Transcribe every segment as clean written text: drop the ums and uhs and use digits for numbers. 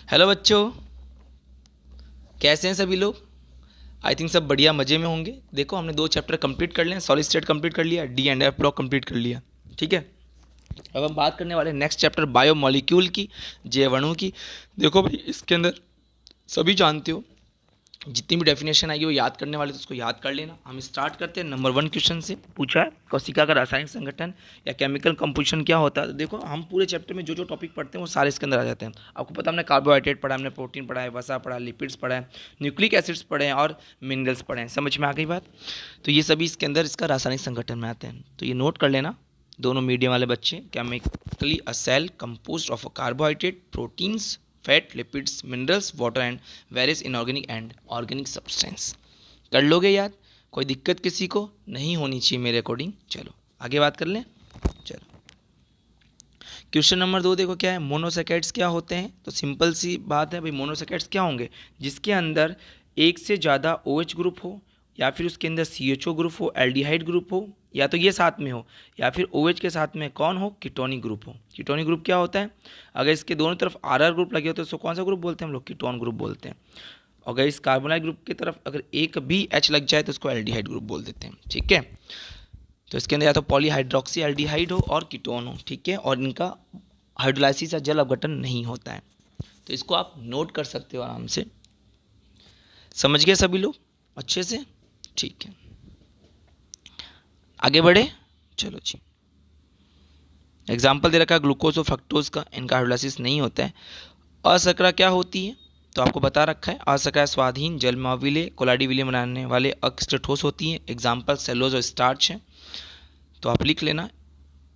Hello बच्चों, कैसे हैं सभी लोग। आई थिंक सब बढ़िया मज़े में होंगे। देखो हमने 2 चैप्टर कंप्लीट कर लिए हैं। सॉलिड स्टेट कंप्लीट कर लिया, D and F block complete कर लिया। ठीक है, अब हम बात करने वाले हैं नेक्स्ट चैप्टर बायोमोलिक्यूल की, जैवाणु की। देखो भाई, इसके अंदर सभी जानते हो जितनी भी डेफिनेशन आएगी वो याद करने वाले तो उसको याद कर लेना। हम स्टार्ट करते हैं नंबर 1 क्वेश्चन से। पूछा है कोशिका का रासायनिक संगठन या केमिकल कंपोजिशन क्या होता है। तो देखो हम पूरे चैप्टर में जो जो टॉपिक पढ़ते हैं वो सारे इसके अंदर आ जाते हैं। आपको पता है हमने कार्बोहाइड्रेट पढ़ा, हमने प्रोटीन पढ़ा है, वसा पढ़ा, लिपिड्स पढ़ा है, न्यूक्लिक एसिड्स पढ़े हैं और मिनरल्स पढ़े हैं। समझ में आ गई बात। तो ये सभी इसके अंदर इसका रासायनिक संगठन में आते हैं, तो ये नोट कर लेना दोनों मीडियम वाले बच्चे। Chemically a cell composed of a carbohydrate, proteins, fat, lipids, minerals, water and various inorganic and organic substance. कर लोगे याद? कोई दिक्कत किसी को नहीं होनी चाहिए मेरे अकॉर्डिंग। चलो आगे बात कर लें। चलो क्वेश्चन नंबर 2 देखो क्या है। मोनोसैकेराइड्स क्या होते हैं। तो सिंपल सी बात है भाई, मोनोसैकेराइड्स क्या होंगे? जिसके अंदर एक से ज़्यादा OH ग्रुप हो, या फिर उसके अंदर CHO ग्रुप हो, एल्डिहाइड ग्रुप हो, या तो ये साथ में हो, या फिर OH के साथ में कौन हो? कीटोनिक ग्रुप हो। कीटोनिक ग्रुप क्या होता है? अगर इसके दोनों तरफ RR ग्रुप लगे होते हैं तो कौन सा ग्रुप बोलते हैं हम लोग? कीटोन ग्रुप बोलते हैं। अगर इस कार्बोनाइल ग्रुप की तरफ अगर एक भी H लग जाए तो उसको एल्डिहाइड ग्रुप बोल देते हैं। ठीक है, तो इसके अंदर या तो पॉलीहाइड्रोक्सी एल्डिहाइड हो और कीटोन हो। ठीक है, और इनका हाइड्रोलाइसिस या जल अपघटन नहीं होता है। तो इसको आप नोट कर सकते हो आराम से। समझ गए सभी लोग अच्छे से? ठीक है, आगे बढ़े। चलो जी, एग्जाम्पल दे रखा है ग्लूकोज और फ्रक्टोज का, इनका हाइड्रोलाइसिस नहीं होता है। अशर्करा क्या होती है? तो आपको बता रखा है, अशर्करा स्वाधीन जलमाव विलेय कोलाडी विलेय बनाने वाले अक्ष ठोस होती है। एग्जाम्पल सेलोज और स्टार्च है। तो आप लिख लेना,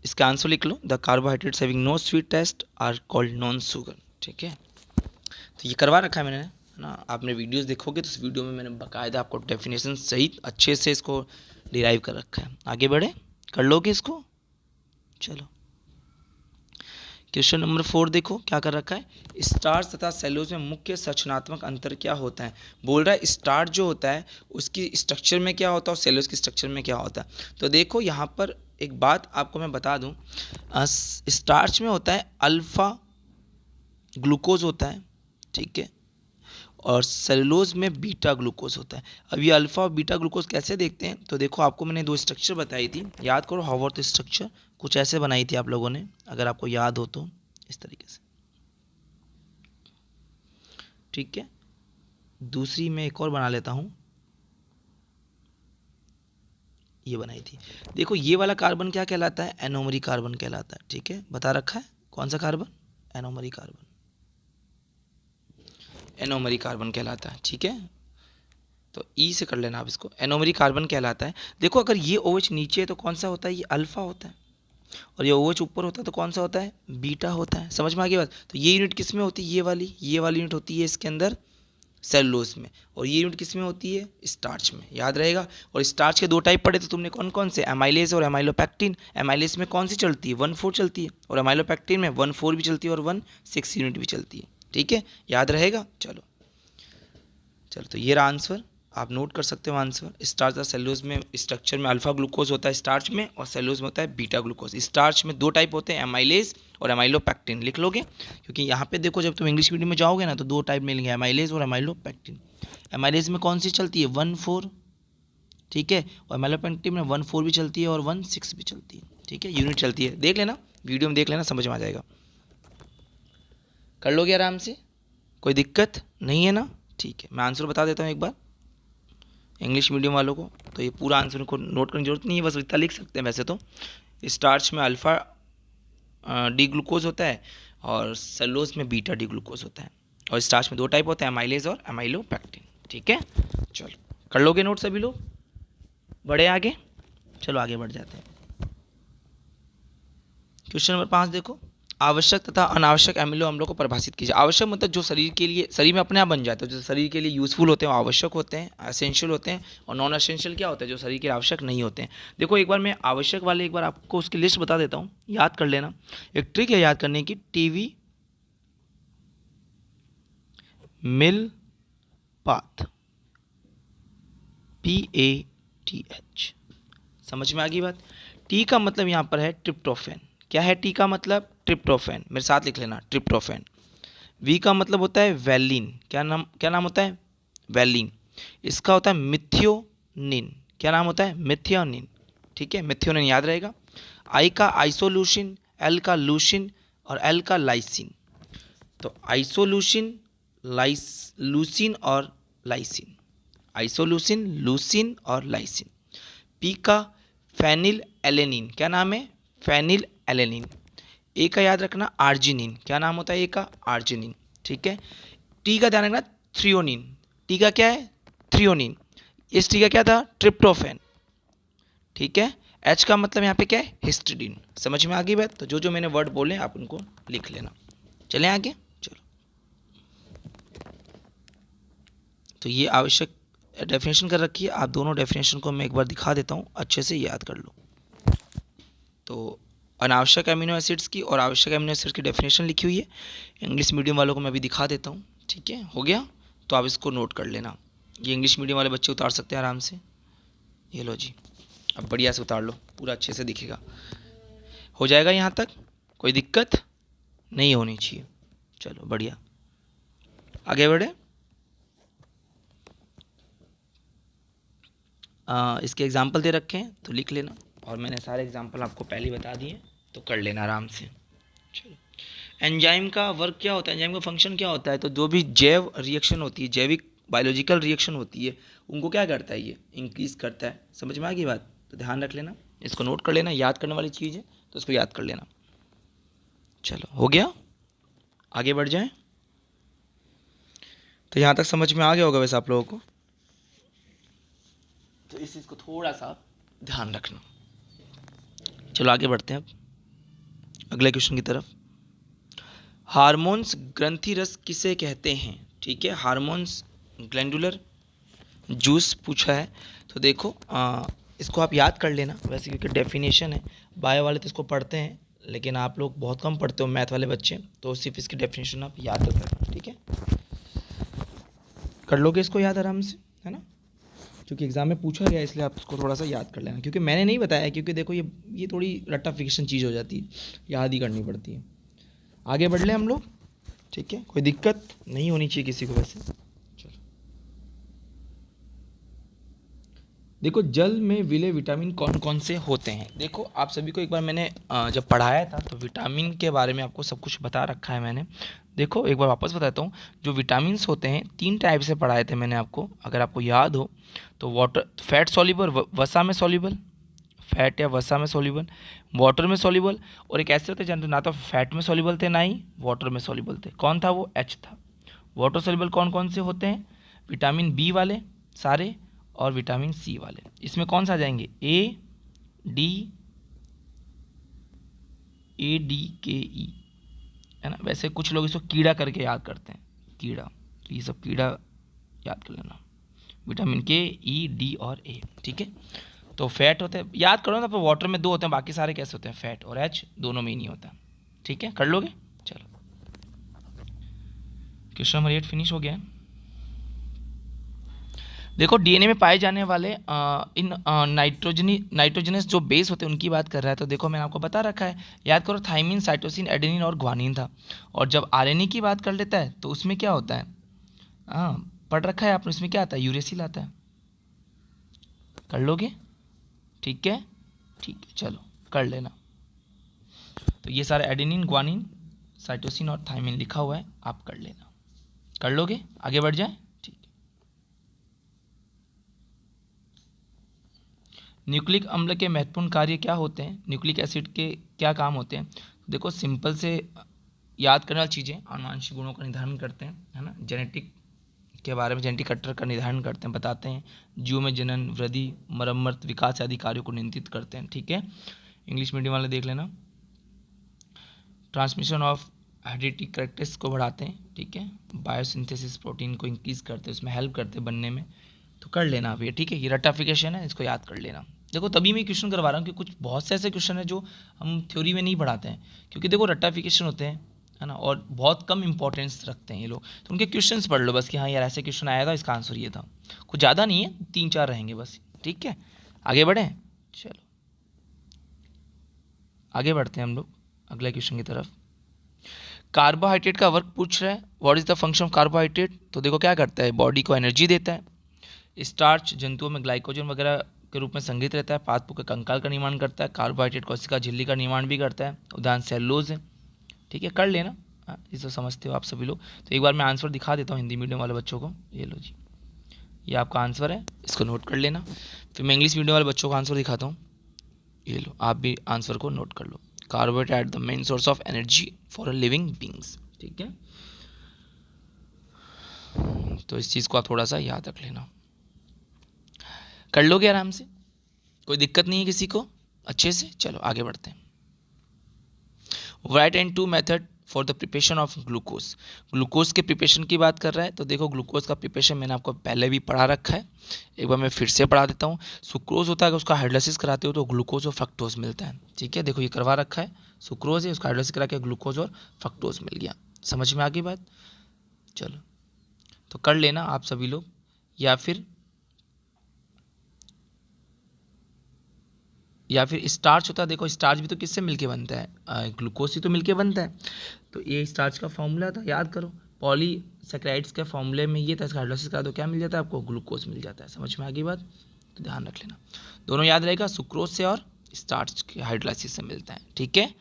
इसका आंसर लिख लो, the carbohydrates having no sweet taste are called non sugar. ठीक है, तो ये करवा रखा है मैंने, है ना। आपने वीडियोस देखोगे तो उस वीडियो में मैंने बाकायदा आपको डेफिनेशन सहित अच्छे से इसको डिराइव कर रखा है। आगे बढ़े, कर लोगे इसको। चलो क्वेश्चन नंबर 4 देखो क्या कर रखा है। स्टार्च तथा सेलुलोज में मुख्य संरचनात्मक अंतर क्या होता है। बोल रहा है स्टार्च जो होता है उसकी स्ट्रक्चर में क्या होता है और सेलुलोज की स्ट्रक्चर में क्या होता है। तो देखो यहाँ पर एक बात आपको मैं बता दूँ, स्टार्च में होता है अल्फ़ा ग्लूकोज होता है। ठीक है, और सेलुलोज में बीटा ग्लूकोज होता है। अब ये अल्फा और बीटा ग्लूकोज कैसे देखते हैं? तो देखो आपको मैंने 2 स्ट्रक्चर बताई थी, याद करो। हावर्थ स्ट्रक्चर कुछ ऐसे बनाई थी आप लोगों ने, अगर आपको याद हो तो, इस तरीके से। ठीक है, दूसरी मैं एक और बना लेता हूँ, ये बनाई थी। देखो ये वाला कार्बन क्या कहलाता है? एनोमरी कार्बन कहलाता है। ठीक है, बता रखा है कौन सा कार्बन? एनोमरी कार्बन, एनोमरी कार्बन कहलाता है। ठीक है, तो ई से कर लेना आप इसको, एनोमरी कार्बन कहलाता है। देखो अगर ये OH नीचे है तो कौन सा होता है? ये अल्फा होता है। और ये OH ऊपर होता है तो कौन सा होता है? बीटा होता है। समझ में आ गई बात। तो ये यूनिट किस में होती है? ये वाली यूनिट होती है इसके अंदर सेलुलोज में, और ये यूनिट किस में होती है? स्टार्च में। याद रहेगा। और स्टार्च के 2 टाइप पढ़े थे तुमने, कौन कौन से? एमाइलेज और एमाइलोपैक्टिन। एमाइलेज में कौन सी चलती है? 1,4 चलती है, और एमाइलोपैक्टिन में 1,4 भी चलती है और 1,6 यूनिट भी चलती है। ठीक है, याद रहेगा। चलो चलो, तो ये रहा आंसर, आप नोट कर सकते हो आंसर। स्टार्च और सेलुलोज में स्ट्रक्चर में अल्फा ग्लूकोज होता है स्टार्च में, और सेलुलोज में होता है बीटा ग्लूकोज। स्टार्च में 2 टाइप होते हैं, एमाइलेज और एमाइलोपैक्टिन। लिख लोगे, क्योंकि यहाँ पे देखो जब तुम इंग्लिश मीडियम में जाओगे ना तो 2 टाइप मिलेंगे, एमाइलेज और एमाइलोपैक्टिन। एमाइलेज में कौन सी चलती है? 1,4। ठीक है, और एमाइलोपैक्टिन में 1,4 भी चलती है और 1,6 भी चलती है। ठीक है, यूनिट चलती है, देख लेना वीडियो में, देख लेना, समझ में आ जाएगा। कर लोगे आराम से, कोई दिक्कत नहीं है ना। ठीक है, मैं आंसर बता देता हूँ एक बार इंग्लिश मीडियम वालों को। तो ये पूरा आंसर को नोट करने की जरूरत नहीं है, बस इतना लिख सकते हैं वैसे तो। स्टार्च में अल्फ़ा डी ग्लूकोज होता है, और सेलुलोज में बीटा डी ग्लूकोज होता है। और स्टार्च में 2 टाइप होते हैं, एमाइलेज और एमाइलोपैक्टिन। ठीक है, चलो कर लोगे नोट सभी लोग, बढ़े आगे। चलो आगे बढ़ जाते हैं। क्वेश्चन नंबर 5 देखो, आवश्यक तथा अनावश्यक अम्लों अम्लों को परिभाषित कीजिए। आवश्यक मतलब जो शरीर के लिए, शरीर में अपने आप बन जाते हैं, जो शरीर के लिए यूजफुल होते हैं वो आवश्यक होते हैं, एसेंशियल होते हैं। और नॉन एसेंशियल क्या होते हैं? जो शरीर के लिए आवश्यक नहीं होते हैं। देखो एक बार मैं आवश्यक वाले एक बार आपको उसकी लिस्ट बता देता हूँ, याद कर लेना। एक ट्रिक है याद करने की, टीवी, मिल, पाथ, PATH। समझ में आ गई बात। टी का मतलब यहाँ पर है ट्रिप्टोफैन। क्या है टी का मतलब? ट्रिप्टोफैन। मेरे साथ लिख लेना, ट्रिप्टोफैन। वी का मतलब होता है वैलिन, क्या नाम होता है, वैलिन। इसका होता है मिथियोनिन, क्या नाम होता है, मिथियोनिन, ठीक है, मिथियोनिन याद रहेगा। आई का आइसोल्यूसिन, एल का लूसिन और एल का लाइसिन। तो आइसोल्यूसिन, लूसिन और लाइसिन, आइसोल्यूसिन, लूसिन और लाइसिन। पी का फेनिल एलेनिन, क्या नाम है, फेनिल एलेनिन। ए का याद रखना आर्जिनिन, क्या नाम होता है ए का, आर्जिनिन, ठीक है। टी का ध्यान रखना थ्रियोनिन, टी का क्या है, थ्रियोनिन। इस टी का क्या था, ट्रिप्टोफैन, ठीक है। एच का मतलब यहाँ पे क्या है, हिस्टिडीन। समझ में आ गई बात। तो जो जो मैंने वर्ड बोले आप उनको लिख लेना। चलें आगे, चलो। तो ये आवश्यक डेफिनेशन कर रखी है, आप दोनों डेफिनेशन को मैं एक बार दिखा देता हूँ, अच्छे से याद कर लो। तो अनावश्यक अमीनो एसिड्स की और आवश्यक अमीनो एसिड्स की डेफिनेशन लिखी हुई है, इंग्लिश मीडियम वालों को मैं अभी दिखा देता हूँ, ठीक है, हो गया। तो आप इसको नोट कर लेना, ये इंग्लिश मीडियम वाले बच्चे उतार सकते हैं आराम से। ये लो जी, अब बढ़िया से उतार लो, पूरा अच्छे से दिखेगा, हो जाएगा यहाँ तक, कोई दिक्कत नहीं होनी चाहिए। चलो बढ़िया, आगे बढ़े। इसके एग्जाम्पल दे रखे हैं तो लिख लेना, और मैंने सारे एग्जाम्पल आपको पहले ही बता दिए, तो कर लेना आराम से। चलो, एंजाइम का वर्क क्या होता है, एंजाइम का फंक्शन क्या होता है, तो जो भी जैव रिएक्शन होती है, जैविक बायोलॉजिकल रिएक्शन होती है, उनको क्या करता है, ये इंक्रीज करता है। समझ में आ गई बात, तो ध्यान रख लेना, इसको नोट कर लेना, याद करने वाली चीज़ है तो इसको याद कर लेना। चलो हो गया, आगे बढ़ जाएं। तो यहाँ तक समझ में आ गया होगा वैसे आप लोगों को, तो इस चीज़ को थोड़ा सा ध्यान रखना। चलो आगे बढ़ते हैं अब अगले क्वेश्चन की तरफ। हार्मोन्स ग्रंथि रस किसे कहते हैं, ठीक है, हार्मोन्स ग्लैंडुलर जूस पूछा है। तो देखो इसको आप याद कर लेना वैसे, क्योंकि डेफिनेशन है, बायो वाले तो इसको पढ़ते हैं, लेकिन आप लोग बहुत कम पढ़ते हो मैथ वाले बच्चे, तो सिर्फ इसकी डेफिनेशन आप याद रखना, ठीक है, कर लोगे इसको याद आराम से, है ना, क्योंकि एग्जाम में पूछा गया इसलिए आप उसको थोड़ा सा याद कर लेना, क्योंकि मैंने नहीं बताया, क्योंकि देखो ये थोड़ी रट्टाफिकेशन चीज़ हो जाती है, याद ही करनी पड़ती है। आगे बढ़ लें हम लोग, ठीक है, कोई दिक्कत नहीं होनी चाहिए किसी को वैसे। चलो देखो, जल में विलेय विटामिन कौन कौन से होते हैं। देखो आप सभी को एक बार मैंने जब पढ़ाया था तो विटामिन के बारे में आपको सब कुछ बता रखा है मैंने। देखो एक बार वापस बताता हूँ, जो विटामिन्स होते हैं 3 टाइप से पढ़ाए थे मैंने आपको, अगर आपको याद हो तो। वाटर, फैट सॉल्युबल, वसा में सॉल्युबल, फैट या वसा में सॉल्युबल, वाटर में सॉल्युबल, और एक ऐसे होते हैं ना तो फैट में सॉल्युबल थे ना ही वाटर में सॉल्युबल थे। कौन था वो, एच था। वाटर सॉल्युबल कौन कौन से होते हैं, विटामिन बी वाले सारे और विटामिन सी वाले। इसमें कौन सा आ जाएंगे, डी के ई, है ना। वैसे कुछ लोग इसको कीड़ा करके याद करते हैं, कीड़ा, तो ये सब कीड़ा याद कर लेना, विटामिन के, ई, डी और ए, ठीक है। तो फैट होते हैं, याद करो ना, तो वाटर में 2 होते हैं, बाकी सारे कैसे होते हैं, फैट और एच दोनों में ही नहीं होता, ठीक है, कर लोगे। चलो क्वेश्चन नंबर 8 फिनिश हो गया है। देखो डीएनए में पाए जाने वाले इन नाइट्रोजनस जो बेस होते हैं उनकी बात कर रहा है। तो देखो मैंने आपको बता रखा है, याद करो, थाइमिन, साइटोसिन, एडेनिन और ग्वानिन था। और जब आरएनए की बात कर लेता है तो उसमें क्या होता है, पढ़ रखा है आपने, उसमें क्या आता है, यूरेसिल आता है। कर लोगे, ठीक है, ठीक है, चलो कर लेना। तो ये सारे एडेनिन, ग्वानिन, साइटोसिन और थाइमिन लिखा हुआ है, आप कर लेना। कर लोगे, आगे बढ़ जाए, ठीक। न्यूक्लिक अम्ल के महत्वपूर्ण कार्य क्या होते हैं, न्यूक्लिक एसिड के क्या काम होते हैं। देखो सिंपल से याद करने वाली चीज़ें, आनुवंशिक गुणों का निर्धारण करते हैं, है ना, जेनेटिक के बारे में, जेनेटिक कटर का निर्धारण करते हैं, बताते हैं, जीवों में जनन, वृद्धि, मरम्मत, विकास आदि कार्यों को नियंत्रित करते हैं, ठीक है। इंग्लिश मीडियम वाले देख लेना। ट्रांसमिशन ऑफ हेरिडिटी करेक्टर्स को बढ़ाते हैं, ठीक है। बायोसिंथेसिस, प्रोटीन को इंक्रीज करते हैं, उसमें हेल्प करते हैं बनने में, तो कर लेना आप ये, ठीक है। ये रटाफिकेशन है, इसको याद कर लेना। देखो तभी मैं क्वेश्चन करवा रहा हूँ कि कुछ बहुत से ऐसे क्वेश्चन है जो हम थ्योरी में नहीं पढ़ाते हैं, क्योंकि देखो रटाफिकेशन होते हैं, है ना, और बहुत कम इंपॉर्टेंस रखते हैं ये लोग, तो उनके क्वेश्चंस पढ़ लो बस कि हाँ यार ऐसे क्वेश्चन आया था, इसका आंसर ये था, कुछ ज़्यादा नहीं है, 3-4 रहेंगे बस, ठीक है। आगे बढ़ें, चलो आगे बढ़ते हैं हम लोग अगले क्वेश्चन की तरफ। कार्बोहाइड्रेट का वर्क पूछ रहा है, what is the function of carbohydrate. तो देखो क्या करता है, बॉडी को एनर्जी देता है। स्टार्च जंतुओं में ग्लाइकोजन वगैरह के रूप में संग्रहित रहता है। पादपों के कंकाल का निर्माण करता है। कार्बोहाइड्रेट कोशिका झिल्ली का निर्माण भी करता है, उदाहरण सेलुलोज है। ठीक है, कर लेना, ये तो समझते हो आप सभी लोग। तो एक बार मैं आंसर दिखा देता हूँ हिंदी मीडियम वाले बच्चों को। ये लो जी, ये आपका आंसर है, इसको नोट कर लेना। फिर मैं इंग्लिश मीडियम वाले बच्चों का आंसर दिखाता हूँ। ये लो, आप भी आंसर को नोट कर लो। Carbohydrate the main source of energy for a living beings. ठीक है, तो इस चीज़ को आप थोड़ा सा याद रख लेना। कर लोगे आराम से, कोई दिक्कत नहीं है किसी को, अच्छे से। चलो आगे बढ़ते हैं। Write and two method for the preparation of glucose. Glucose के प्रिपरेशन की बात कर रहा है। तो देखो ग्लूकोज का प्रिपरेशन मैंने आपको पहले भी पढ़ा रखा है, एक बार मैं फिर से पढ़ा देता हूँ। सुक्रोज होता है, उसका हाइड्रोलाइसिस कराते हो तो ग्लूकोज और फ्रक्टोज मिलता है। ठीक है, देखो ये करवा रखा है, सुक्रोज है, उसका हाइड्रोलाइसिस करा के ग्लूकोज और फ्रक्टोज मिल गया। समझ में आ गई बात। चलो तो कर लेना आप सभी लोग। या फिर स्टार्च होता है। देखो स्टार्च भी तो किससे मिलके बनता है, ग्लूकोज से तो मिलके बनता है। तो ये स्टार्च का फॉर्मूला था, याद करो। पॉलीसैकेराइड्स के फॉर्मूले में ये था, इसका हाइड्रोलाइसिस करा दो क्या मिल जाता है आपको, ग्लूकोज मिल जाता है। समझ में आ गई बात, तो ध्यान रख लेना, दोनों याद रहेगा, सुक्रोज से और स्टार्च के हाइड्रोलाइसिस से मिलता है। ठीक है,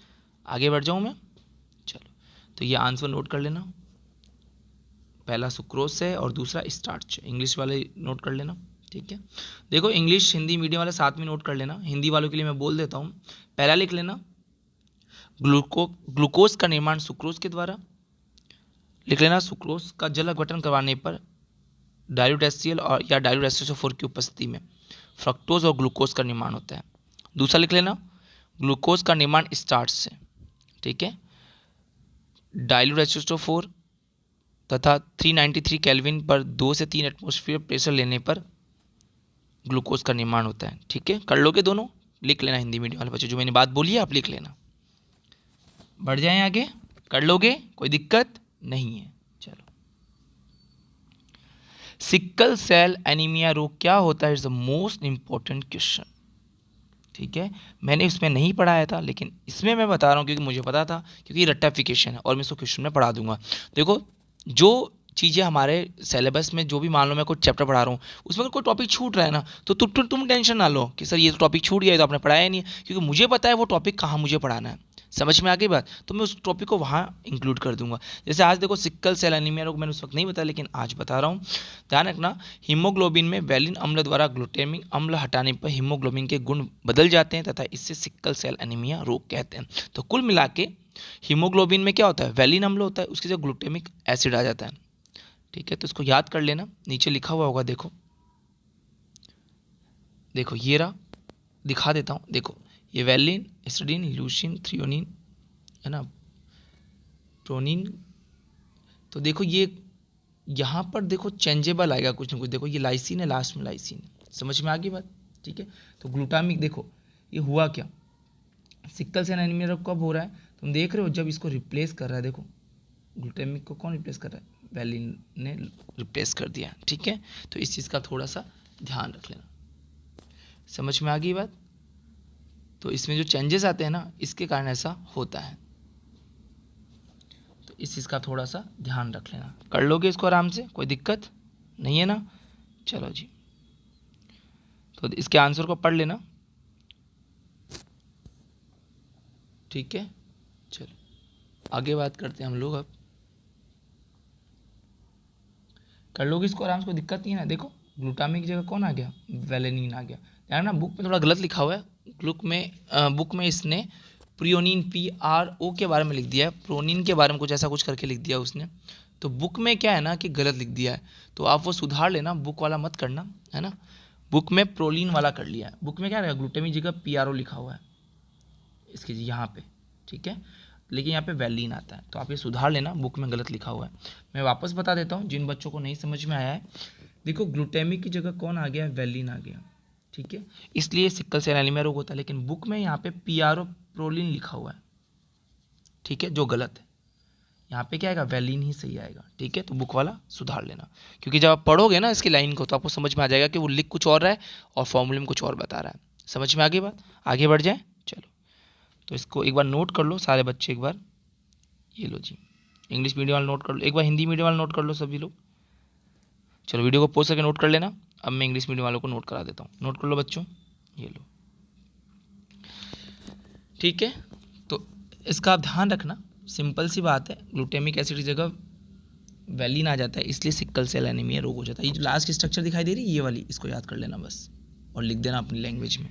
आगे बढ़ जाऊँ मैं। चलो तो ये आंसर नोट कर लेना, पहला सुक्रोज से और दूसरा स्टार्च। इंग्लिश वाले नोट कर लेना। ठीक है, देखो इंग्लिश हिंदी मीडियम वाले साथ में नोट कर लेना। हिंदी वालों के लिए मैं बोल देता हूँ, पहला लिख लेना, ग्लूकोज का निर्माण सुक्रोज के द्वारा। लिख लेना, सुक्रोज का जल अपघटन करवाने पर डाइल्यूट और या डाइल्यूट SO4 की उपस्थिति में फ्रक्टोज और ग्लूकोज का निर्माण होता है। दूसरा लिख लेना, ग्लूकोज का निर्माण स्टार्च से। ठीक है, डाइल्यूट SO4 तथा 393 केल्विन पर 2 से 3 एटमॉस्फेयर प्रेशर लेने पर ग्लूकोज का निर्माण होता है। ठीक है, कर लोगे दोनों, लिख लेना हिंदी मीडियम वाले बच्चे, जो मैंने बात बोली है आप लिख लेना। बढ़ जाएं आगे, कर लोगे, कोई दिक्कत नहीं है। चलो, सिकल सेल एनीमिया रोग क्या होता है, is the most important question. ठीक है, मैंने इसमें नहीं पढ़ाया था, लेकिन इसमें मैं बता रहा हूँ क्योंकि मुझे पता था, क्योंकि रट्टाफिकेशन है और मैं इसको क्वेश्चन में पढ़ा दूंगा। देखो जो चीज़ें हमारे सिलेबस में, जो भी मान लो मैं कोई चैप्टर पढ़ा रहा हूँ, उसमें अगर कोई टॉपिक छूट रहा है ना, तो तुम टेंशन ना लो कि सर ये तो टॉपिक छूट गया है, तो आपने पढ़ाया नहीं है, क्योंकि मुझे पता है वो टॉपिक कहाँ मुझे पढ़ाना है। समझ में आ गई बात, तो मैं उस टॉपिक को वहाँ इंक्लूड कर दूंगा। जैसे आज देखो सिक्कल सेल एनीमिया रोग मैंने उस वक्त नहीं बताया, लेकिन आज बता रहा हूँ, ध्यान रखना। हीमोग्लोबिन में वैलिन अम्ल द्वारा ग्लूटामिक अम्ल हटाने पर हीमोग्लोबिन के गुण बदल जाते हैं तथा इससे सिक्कल सेल एनीमिया रोग कहते हैं। तो कुल मिला के हीमोग्लोबिन में क्या होता है, वैलिन अम्ल होता है, उसकी जगह ग्लूटामिक एसिड आ जाता है। ठीक है, तो इसको याद कर लेना, नीचे लिखा हुआ होगा, देखो देखो ये रहा, दिखा देता हूँ। देखो ये वैलिन, एस्ट्रिडिन, ल्यूसीन, थ्रियोनिन है ना, प्रोनिन। तो देखो ये यहाँ पर देखो चेंजेबल आएगा कुछ ना कुछ। देखो ये लाइसिन है, लास्ट में लाइसिन। समझ में आ गई बात। ठीक है, तो ग्लूटामिक देखो ये हुआ क्या, सिक्कल सेल एनीमिया रोग कब हो रहा है, तुम देख रहे हो जब इसको रिप्लेस कर रहा है। देखो ग्लूटामिक को कौन रिप्लेस कर रहा है, वैलिन ने रिप्लेस कर दिया। ठीक है, तो इस चीज़ का थोड़ा सा ध्यान रख लेना। समझ में आ गई बात। तो इसमें जो चेंजेस आते हैं ना, इसके कारण ऐसा होता है, तो इस चीज़ का थोड़ा सा ध्यान रख लेना। कर लोगे इसको आराम से, कोई दिक्कत नहीं है ना। चलो जी, तो इसके आंसर को पढ़ लेना। ठीक है, चलो आगे बात करते हैं हम लोग अब। कर लोगे इसको आराम से, कोई दिक्कत नहीं है ना। देखो ग्लूटामिक की जगह कौन आ गया, वैलेनिन आ गया। ध्यान ना, बुक में थोड़ा गलत लिखा हुआ है। बुक में इसने प्रियोनिन PRO के बारे में लिख दिया है, प्रोनिन के बारे में कुछ ऐसा कुछ करके लिख दिया उसने। तो बुक में क्या है ना कि गलत लिख दिया है, तो आप वो सुधार लेना, बुक वाला मत करना, है ना। बुक में प्रोलिन वाला कर लिया है, बुक में क्या रहेगा, ग्लूटामिक की जगह PRO लिखा हुआ है इसके यहाँ पे। ठीक है, लेकिन यहाँ पे वैलिन आता है, तो आप ये सुधार लेना, बुक में गलत लिखा हुआ है। मैं वापस बता देता हूँ जिन बच्चों को नहीं समझ में आया है। देखो ग्लूटामिक की जगह कौन आ गया, वैलिन आ गया। ठीक है, इसलिए सिक्कल सेल एनीमिया रोग होता है, लेकिन बुक में यहाँ पे PRO प्रोलिन लिखा हुआ है। ठीक है, जो गलत है, यहाँ पे क्या आएगा, वैलिन ही सही आएगा। ठीक है, तो बुक वाला सुधार लेना, क्योंकि जब आप पढ़ोगे ना इसकी लाइन को, तो आपको समझ में आ जाएगा कि वो लिख कुछ और रहा है और फॉर्मूले में कुछ और बता रहा है। समझ में आ गई बात, आगे बढ़ जाए। चलो, तो इसको एक बार नोट कर लो सारे बच्चे एक बार। ये लो जी, इंग्लिश मीडियम वाला नोट कर लो, एक बार हिंदी मीडियम वाला नोट कर लो सभी लोग। चलो वीडियो को पॉज करके नोट कर लेना। अब मैं इंग्लिश मीडियम वालों को नोट करा देता हूँ। नोट कर लो बच्चों, ये लो, ठीक है। तो इसका आप ध्यान रखना, सिंपल सी बात है, ग्लूटामिक एसिड की जगह वैलिन आ जाता है, इसलिए सिकल सेल एनीमिया रोग हो जाता है। ये जो लास्ट की स्ट्रक्चर दिखाई दे रही है ये वाली, इसको याद कर लेना बस, और लिख देना अपनी लैंग्वेज में।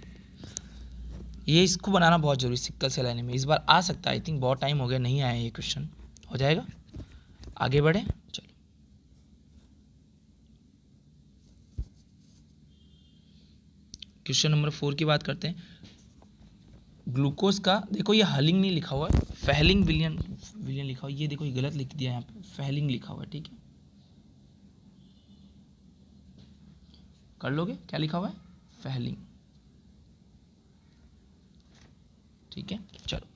ये इसको बनाना बहुत जरूरी, सिकल सेल एनीमिया। इस बार आ सकता है, आई थिंक बहुत टाइम हो गया नहीं आया ये क्वेश्चन, हो जाएगा। आगे बढ़े, चलो क्वेश्चन नंबर 4 की बात करते हैं। ग्लूकोज का देखो, ये हलिंग नहीं लिखा हुआ है, फैलिंग विलियन विलियन लिखा हुआ है। ये देखो ये गलत लिख दिया यहाँ पे, फैलिंग लिखा हुआ है, ठीक है। कर लोगे, क्या लिखा हुआ है, फैलिंग, ठीक है। चलो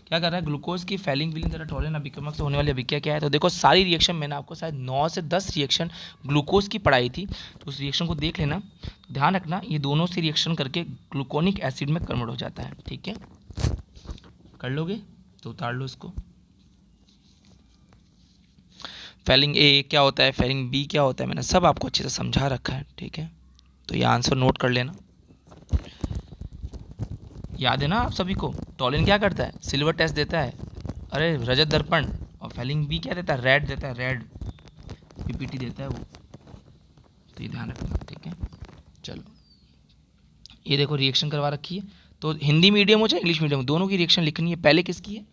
क्या कर रहा है, ग्लूकोज की फैलिंग विलियन तरह टॉलन अभिक्रमक से होने वाली अभिक्रिया क्या है। तो देखो सारी रिएक्शन मैंने आपको शायद 9 से 10 रिएक्शन ग्लूकोज की पढ़ाई थी, तो उस रिएक्शन को देख लेना। तो ध्यान रखना, ये दोनों से रिएक्शन करके ग्लूकोनिक एसिड में कन्वर्ट हो जाता है, ठीक है। कर लोगे तो उतार लो इसको। फैलिंग ए क्या होता है, फैलिंग बी क्या होता है, मैंने सब आपको अच्छे से समझा रखा है, ठीक है। तो ये आंसर नोट कर लेना। याद है ना आप सभी को, टॉलिन क्या करता है, सिल्वर टेस्ट देता है, अरे रजत दर्पण, और फैलिंग बी क्या देता है, रेड देता है, रेड पीपीटी देता है वो। तो ये ध्यान रखना, ठीक है। चलो ये देखो रिएक्शन करवा रखी है, तो हिंदी मीडियम हो चाहे इंग्लिश मीडियम, दोनों की रिएक्शन लिखनी है। पहले किसकी है,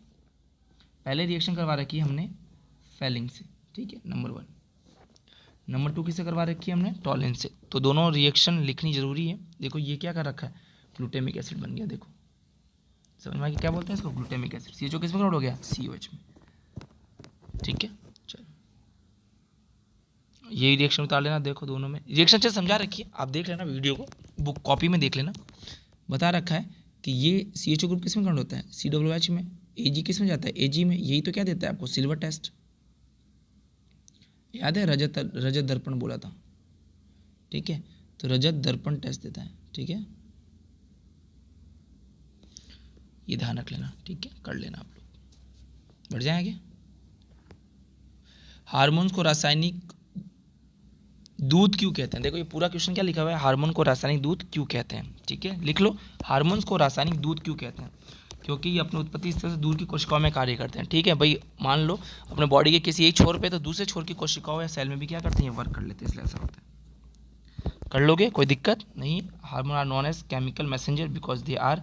पहले रिएक्शन करवा रखी है हमने फैलिंग से, ठीक है, नंबर 1। नंबर 2 किससे करवा रखी है हमने, टॉलिन से। तो दोनों रिएक्शन लिखनी जरूरी है। देखो ये क्या कर रखा है, ग्लूटामिक एसिड बन गया, देखो समझ में आ गया क्या बोलते हैं इसको, ग्लूटामिक एसिड। CHO किस में कन्वर्ट हो गया, COH में, ठीक है। चलो यही रिएक्शन उतार लेना, देखो दोनों में रिएक्शन अच्छे समझा रखी है, आप देख लेना वीडियो को, बुक कॉपी में देख लेना। बता रखा है कि ये CHO ग्रुप किस में कन्वर्ट होता है, COOH में। AG किस में जाता है, AG में। यही तो क्या देता है आपको, सिल्वर टेस्ट, याद है, रजत दर्पण बोला था, ठीक है। तो रजत दर्पण टेस्ट देता है, ठीक है, ये ध्यान रख लेना, ठीक है। कर लेना आप लोग, बढ़ जाएंगे। हार्मोन्स को रासायनिक दूध क्यों कहते हैं, देखो ये पूरा क्वेश्चन क्या लिखा हुआ है, हार्मोन को रासायनिक दूध क्यों कहते हैं, ठीक है, लिख लो। हार्मोन्स को रासायनिक दूध क्यों कहते हैं, क्योंकि ये अपनी उत्पत्ति स्थल से दूर की कोशिकाओं में कार्य करते हैं, ठीक है भाई। मान लो अपने बॉडी के किसी एक छोर पे, तो दूसरे छोर की कोशिकाओं या सेल में भी क्या करते हैं, वर्क कर लेते हैं, इसलिए ऐसा होता है। कर लोगे, कोई दिक्कत नहीं। Hormone are known as chemical messenger because they are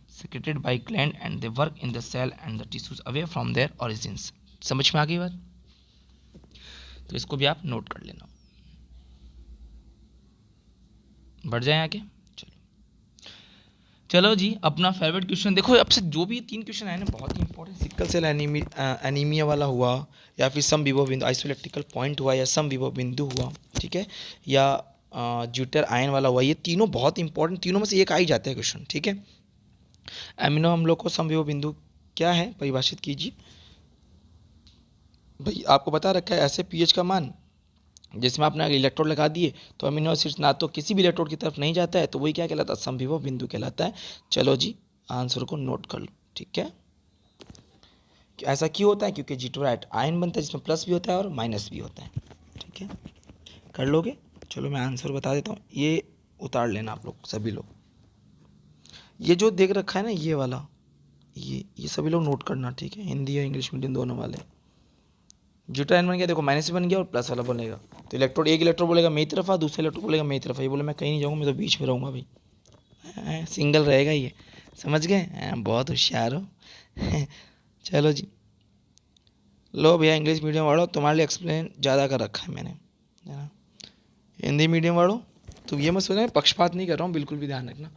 secreted by gland and they work in the cell and the tissues away from their origins। समझ में आ गई बात, तो इसको भी आप नोट कर लेना। बढ़ जाए आगे, चलो चलो जी, अपना फेवरेट क्वेश्चन देखो। अब से जो भी 3 क्वेश्चन आए ना बहुत ही इंपॉर्टेंट, सिकल सेल एनीमिया वाला हुआ, या फिर सम विभव बिंदु आइसोलेक्ट्रिकल पॉइंट हुआ, या सम विभव बिंदु हुआ, ठीक है, या ज्यूटर आयन वाला हुआ, ये तीनों बहुत इंपॉर्टेंट, तीनों में से एक आ ही जाता है क्वेश्चन, ठीक है। एमिनो अम्लों को समविभव बिंदु क्या है, परिभाषित कीजिए। भाई आपको बता रखा है ऐसे पीएच का मान जिसमें आपने इलेक्ट्रोड लगा दिए तो अमीनो एसिड्स ना तो किसी भी इलेक्ट्रोड की तरफ नहीं जाता है, तो वही क्या कहलाता है, समविभव बिंदु कहलाता है। चलो जी आंसर को नोट कर लो, ठीक है। ऐसा क्यों होता है, क्योंकि जीटोराइट आयन बनता है जिसमें प्लस भी होता है और माइनस भी होता है, ठीक है। कर लोगे, चलो मैं आंसर बता देता हूँ, ये उतार लेना आप लोग सभी लोग। ये जो देख रखा है ना ये वाला, ये सभी लोग नोट करना, ठीक है, हिंदी और इंग्लिश मीडियम दोनों वाले। ज्यूटाइन बन गया, देखो माइनस बन गया और प्लस वाला बनेगा, तो इलेक्ट्रोड, एक इलेक्ट्रोड बोलेगा मेरी तरफ आ, दूसरा इलेक्ट्रोड बोलेगा मेरी तरफ आ। ये बोले मैं कहीं नहीं जाऊँगा, मैं तो बीच में रहूँगा भाई, सिंगल रहेगा ये, समझ गए, बहुत होशियार हो। चलो जी, लो भैया इंग्लिश मीडियम वालों, तुम्हारे लिए एक्सप्लेन ज़्यादा कर रखा है मैंने, है ना। हिंदी मीडियम वालों तो ये मत सोचना पक्षपात नहीं कर रहा हूँ, बिल्कुल भी ध्यान रखना।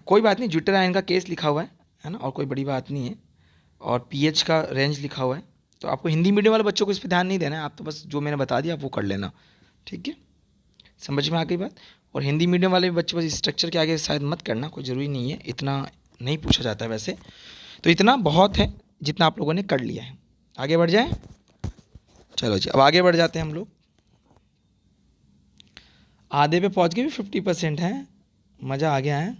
कोई बात नहीं, ज्यूटर आयन का केस लिखा हुआ है ना, और कोई बड़ी बात नहीं है, और पीएच का रेंज लिखा हुआ है, तो आपको हिंदी मीडियम वाले बच्चों को इस पर ध्यान नहीं देना है, आप तो बस जो मैंने बता दिया आप वो कर लेना, ठीक है, समझ में आ गई बात। और हिंदी मीडियम वाले बच्चे बस स्ट्रक्चर के आगे शायद मत करना, कोई ज़रूरी नहीं है, इतना नहीं पूछा जाता है वैसे, तो इतना बहुत है जितना आप लोगों ने कर लिया है। आगे बढ़ जाए, चलो जी अब आगे बढ़ जाते हैं हम लोग। आधे पे पहुंच गए भी, 50% है, मज़ा आ गया है।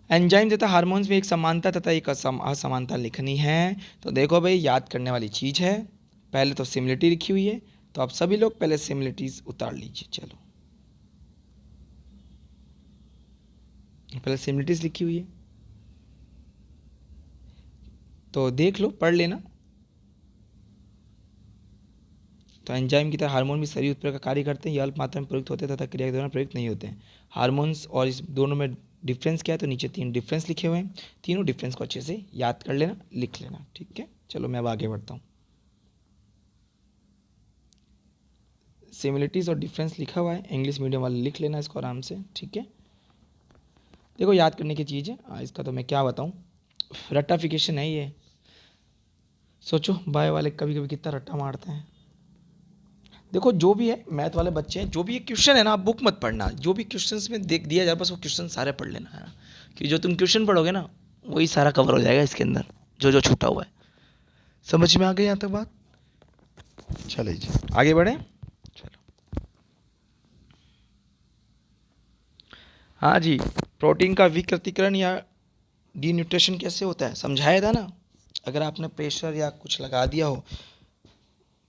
एंजाइम तथा हार्मोन्स में एक समानता तथा एक असमानता लिखनी है। तो देखो भाई, याद करने वाली चीज़ है। पहले तो सिमिलरिटी लिखी हुई है, तो आप सभी लोग पहले सिमिलरिटीज उतार लीजिए। चलो, पहले सिमिलरिटीज लिखी हुई है तो देख लो, पढ़ लेना। तो एंजाइम की तरह हार्मोन भी शरीर उत्प्रेरक का कार्य करते हैं। ये अल्प मात्रा में प्रयुक्त होते हैं तथा क्रिया के दौरान प्रयुक्त नहीं होते हैं। हार्मोन्स और इस दोनों में डिफरेंस क्या है, तो नीचे 3 डिफरेंस लिखे हुए हैं। तीनों डिफरेंस को अच्छे से याद कर लेना, लिख लेना। ठीक है, चलो मैं अब आगे बढ़ता हूँ। सिमिलरिटीज़ और डिफरेंस लिखा हुआ है, इंग्लिश मीडियम वाले लिख लेना इसको आराम से। ठीक है, देखो याद करने की चीज़ है। इसका तो मैं क्या बताऊँ, रट्टाफिकेशन है ये। सोचो बायो वाले कभी कभी कितना रट्टा मारते हैं। देखो जो भी है, मैथ वाले बच्चे हैं, जो भी ये क्वेश्चन है ना, आप बुक मत पढ़ना। जो भी क्वेश्चंस में देख दिया जाए बस वो क्वेश्चन सारे पढ़ लेना है ना, कि जो तुम क्वेश्चन पढ़ोगे ना वही सारा कवर हो जाएगा इसके अंदर, जो जो छूटा हुआ है। समझ में आ गई यहाँ तक बात? चलिए जी आगे बढ़ें। चलो, हाँ जी, प्रोटीन का विकृतीकरण या डीन्यूट्रिशन कैसे होता है समझाया था ना, अगर आपने प्रेशर या कुछ लगा दिया हो।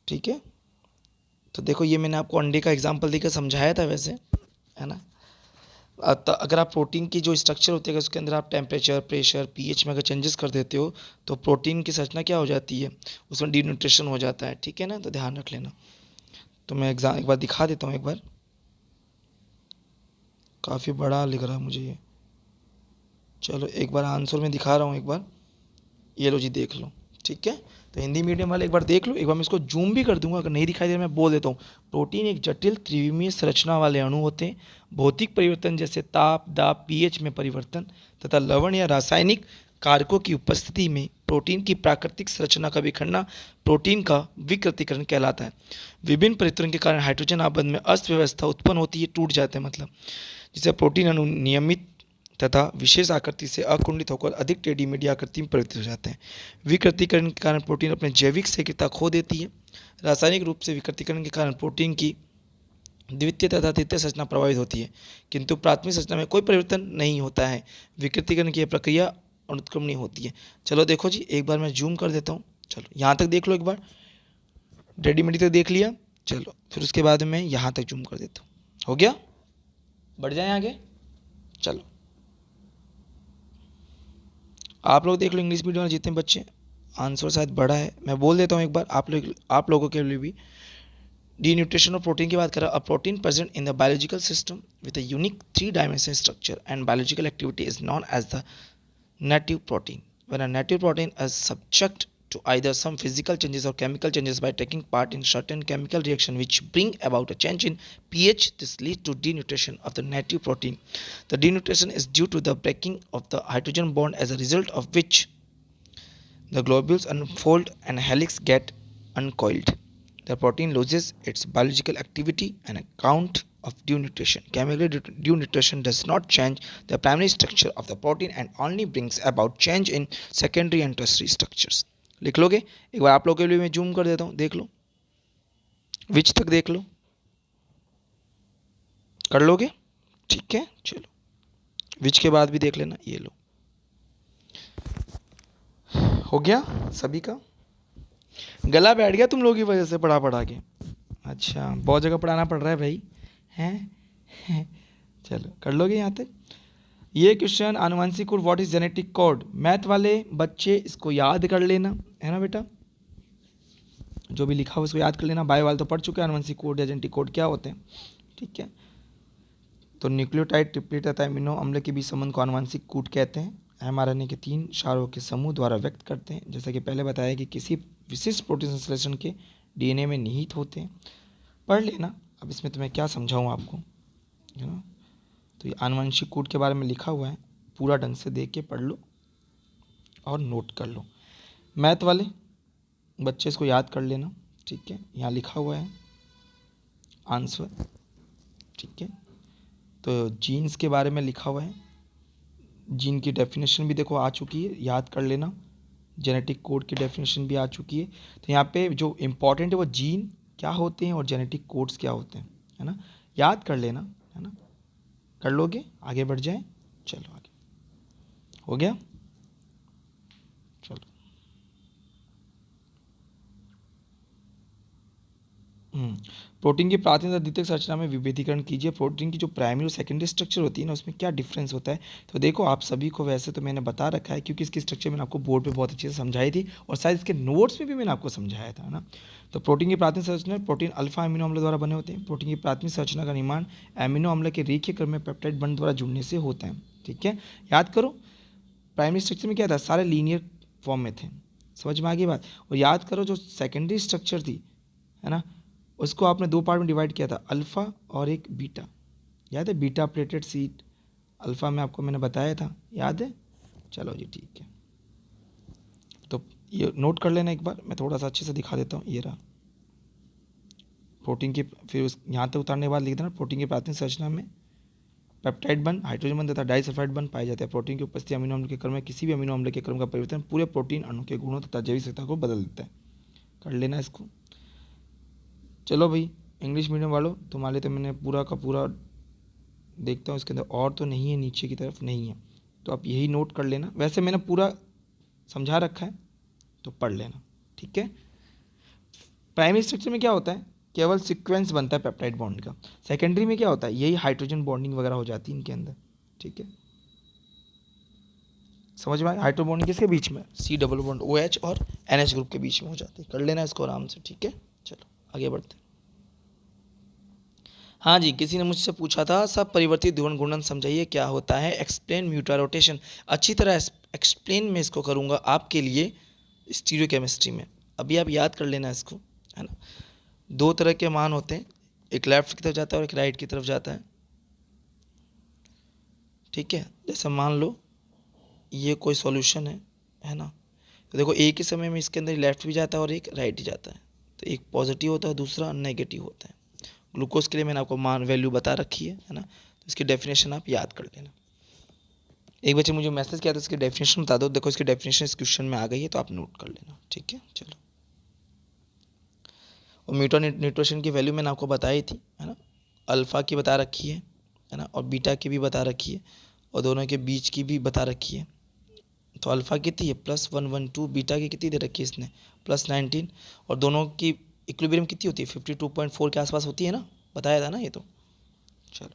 ठीक है, तो देखो ये मैंने आपको अंडे का एग्जांपल देकर समझाया था वैसे, है ना। अगर आप प्रोटीन की जो स्ट्रक्चर होती है, उसके अंदर आप टेम्परेचर, प्रेशर, पीएच में अगर चेंजेस कर देते हो तो प्रोटीन की संरचना क्या हो जाती है, उसमें डीन्यूट्रिशन हो जाता है। ठीक है ना, तो ध्यान रख लेना। तो मैं एग्जाम एक बार दिखा देता हूँ, एक बार। काफ़ी बड़ा लिख रहा है मुझे ये। चलो एक बार आंसर में दिखा रहा हूँ एक बार, ये लो जी देख लो। ठीक है, तो हिंदी मीडियम वाले एक बार देख लो। एक बार मैं इसको जूम भी कर दूंगा, अगर नहीं दिखाई दे रहा मैं बोल देता हूँ। प्रोटीन एक जटिल त्रिविमीय संरचना वाले अणु होते हैं। भौतिक परिवर्तन जैसे ताप, दाब, पीएच में परिवर्तन तथा लवण या रासायनिक कारकों की उपस्थिति में प्रोटीन की प्राकृतिक संरचना का बिखरना प्रोटीन का विकृतीकरण कहलाता है। विभिन्न परिवर्तन के कारण हाइड्रोजन आबंध में अस्त व्यवस्था उत्पन्न होती है, टूट जाते हैं मतलब, जिससे प्रोटीन अणु नियमित तथा विशेष आकृति से अकुंडित होकर अधिक टेढ़ी मेढ़ी आकृति में परिवर्तित हो जाते हैं। विकृतीकरण के कारण प्रोटीन अपने जैविक शीघ्रता खो देती है। रासायनिक रूप से विकृतीकरण के कारण प्रोटीन की द्वितीय तथा तृतीय संरचना प्रभावित होती है, किंतु प्राथमिक संरचना में कोई परिवर्तन नहीं होता है। विकृतीकरण की यह प्रक्रिया अनुत्क्रमणीय होती है। चलो देखो जी, एक बार मैं जूम कर देता हूँ। चलो यहाँ तक देख लो एक बार, टेढ़ी मेढ़ी तक देख लिया। चलो फिर उसके बाद मैं यहाँ तक जूम कर देता हूँ। हो गया, बढ़ जाए आगे। चलो आप लोग देख लो, इंग्लिश मीडियम में जितने बच्चे, आंसर शायद बड़ा है, मैं बोल देता हूँ एक बार आप लोगों के लिए भी। डीन्यूट्रिशन और प्रोटीन की बात करें, a protein present in the biological system with a unique 3 dimension structure and biological activity is known as the native protein. When a native protein is subject to either some physical changes or chemical changes by taking part in certain chemical reaction which bring about a change in pH, this leads to denutrition of the native protein. The denutrition is due to the breaking of the hydrogen bond, as a result of which the globules unfold and helix get uncoiled. The protein loses its biological activity on account of denutrition. Chemical denutrition does not change the primary structure of the protein and only brings about change in secondary and tertiary structures. लिख लोगे? एक बार आप लोगों के लिए मैं zoom कर देता हूँ, देख लो, विच तक देख लो, कर लोगे? ठीक है, चलो विच के बाद भी देख लेना, ये लो, हो गया सभी का। गला बैठ गया तुम लोगों की वजह से पढ़ा पढ़ा के। अच्छा, बहुत जगह पढ़ाना पड़ रहा है भाई, हैं? चलो कर लोगे यहाँ तक। ये क्वेश्चन आनुवंशिक code, what is genetic code, math वाले बच्चे इसको याद कर लेना, है ना बेटा। जो भी लिखा हो उसको याद कर लेना। बायो वाले तो पढ़ चुके हैं आनुवंशिक कोड या जेनेटिक कोड क्या होते हैं। ठीक है, तो न्यूक्लियोटाइड, ट्रिप्लेट तथा अमीनो अम्ल के बीच संबंध को आनुवंशिक कोड कहते हैं। mRNA के 3 क्षारों के समूह द्वारा व्यक्त करते हैं। जैसा कि पहले बताया कि किसी विशिष्ट प्रोटीन संश्लेषण के डीएनए में निहित होते हैं। पढ़ लेना, अब इसमें तो मैं क्या समझाऊँ आपको, है ना। तो ये आनुवंशिक कोड के बारे में लिखा हुआ है, पूरा ढंग से देख के पढ़ लो और नोट कर लो। मैथ वाले बच्चे इसको याद कर लेना। ठीक है, यहाँ लिखा हुआ है आंसर। ठीक है, तो जीन्स के बारे में लिखा हुआ है, जीन की डेफिनेशन भी देखो आ चुकी है, याद कर लेना। जेनेटिक कोड की डेफिनेशन भी आ चुकी है। तो यहाँ पे जो इम्पोर्टेंट है वो जीन क्या होते हैं और जेनेटिक कोड्स क्या होते हैं, है ना, याद कर लेना, है ना। कर लोगे, आगे बढ़ जाए। चलो आगे। हो गया। चलो प्रोटीन की प्राथमिक और द्वितीयक संरचना में विभेदीकरण कीजिए। प्रोटीन की जो प्राइमरी और सेकेंडरी स्ट्रक्चर होती है ना, उसमें क्या डिफरेंस होता है। तो देखो आप सभी को वैसे तो मैंने बता रखा है, क्योंकि इसकी स्ट्रक्चर मैंने आपको बोर्ड पे बहुत अच्छे से समझाई थी, और शायद इसके नोट्स में भी मैंने आपको समझाया था ना। तो प्रोटीन की प्राथमिक संरचना, प्रोटीन अल्फा अमीनो अम्ल द्वारा बने होते हैं। प्रोटीन की प्राथमिक संरचना का निर्माण अमीनो अम्ल के रेखीय क्रम में पेप्टाइड बंध द्वारा जुड़ने से होता है। ठीक है, याद करो प्राइमरी स्ट्रक्चर में क्या था, सारे लीनियर फॉर्म में थे। समझ में आ गई बात। और याद करो जो सेकेंडरी स्ट्रक्चर थी, है ना, उसको आपने दो पार्ट में डिवाइड किया था, अल्फ़ा और एक बीटा। याद है, बीटा प्लेटेड सीट अल्फ़ा में आपको मैंने बताया था, याद है। चलो जी ठीक है, तो ये नोट कर लेना एक बार, मैं थोड़ा सा अच्छे से दिखा देता हूँ। ये रहा प्रोटीन की, फिर उस यहाँ तक उतारने के बाद लिख देना, प्रोटीन की प्राथमिक संरचना में पेप्टाइड बंध, हाइड्रोजन बंध तथा डाइसल्फाइड बंध पाए जाते हैं। प्रोटीन की उपस्थिति अमीनो अम्ल के क्रम में किसी भी अमीनो अम्ल के क्रम का परिवर्तन पूरे प्रोटीन अणु के गुणों तथा जैविक सत्ता को बदल देता है। कर लेना इसको। चलो भाई इंग्लिश मीडियम वालों, तुम्हारे तो मैंने पूरा का पूरा देखता हूँ, इसके अंदर और तो नहीं है, नीचे की तरफ नहीं है, तो आप यही नोट कर लेना। वैसे मैंने पूरा समझा रखा है, तो पढ़ लेना। ठीक है, प्राइमरी स्ट्रक्चर में क्या होता है, केवल सीक्वेंस बनता है पेप्टाइड बॉन्ड का। सेकेंडरी में क्या होता है, यही हाइड्रोजन बॉन्डिंग वगैरह हो जाती है इनके अंदर। ठीक है, समझ में आया। हाइड्रोजन बॉन्डिंग किसके बीच में, सी डबल बॉन्ड OH और NH ग्रुप के बीच में हो जाती है। कर लेना इसको आराम से। ठीक है, चलो आगे बढ़ते हैं। हाँ जी, किसी ने मुझसे पूछा था सब परिवर्तित ध्रुवण घूर्णन समझाइए क्या होता है, एक्सप्लेन म्यूटा रोटेशन। अच्छी तरह एक्सप्लेन मैं इसको करूँगा आपके लिए स्टीरियो केमिस्ट्री में। अभी आप याद कर लेना इसको, है ना। दो तरह के मान होते हैं, एक लेफ्ट की तरफ जाता है और एक राइट की तरफ जाता है। ठीक है, जैसे मान लो ये कोई सॉल्यूशन है ना, तो देखो एक ही समय में इसके अंदर लेफ्ट भी जाता है और एक राइट ही जाता है। तो एक पॉजिटिव होता है, दूसरा नेगेटिव होता है। ग्लूकोज के लिए मैंने आपको मान वैल्यू बता रखी है ना, तो इसकी डेफिनेशन आप याद कर लेना। एक बच्चे मुझे मैसेज किया था इसकी डेफिनेशन बता दो, देखो इसकी डेफिनेशन इस क्वेश्चन में आ गई है, तो आप नोट कर लेना। ठीक है, चलो। और म्यूटा न्यूट्रिशन की वैल्यू मैंने आपको बताई थी, है ना। अल्फ़ा की बता रखी है ना, और बीटा की भी बता रखी है, और दोनों के बीच की भी बता रखी है। तो अल्फ़ा कितनी है +112, बीटा की कितनी दे रखी है इसने +19, और दोनों की इक्विलिब्रियम कितनी होती है 52.4 के आसपास होती है ना, बताया था ना ये तो। चलो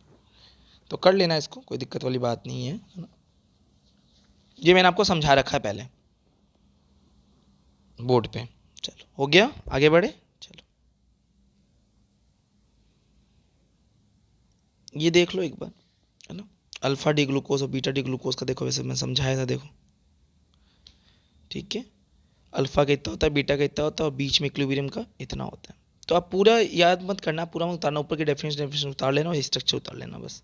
तो कर लेना इसको, कोई दिक्कत वाली बात नहीं है ना। ये मैंने आपको समझा रखा है पहले बोर्ड पे। चलो हो गया, आगे बढ़े। चलो ये देख लो एक बार, है ना। अल्फ़ा डी ग्लूकोज और बीटा डी ग्लूकोज का देखो, वैसे मैं समझाया था, देखो। ठीक है, अल्फ़ा का इतना होता है, बीटा का इतना होता है, और बीच में इक्विलिब्रियम का इतना होता है। तो आप पूरा याद मत करना, पूरा मत उतारना, ऊपर की डेफिनेशन उतार लेना और स्ट्रक्चर उतार लेना बस।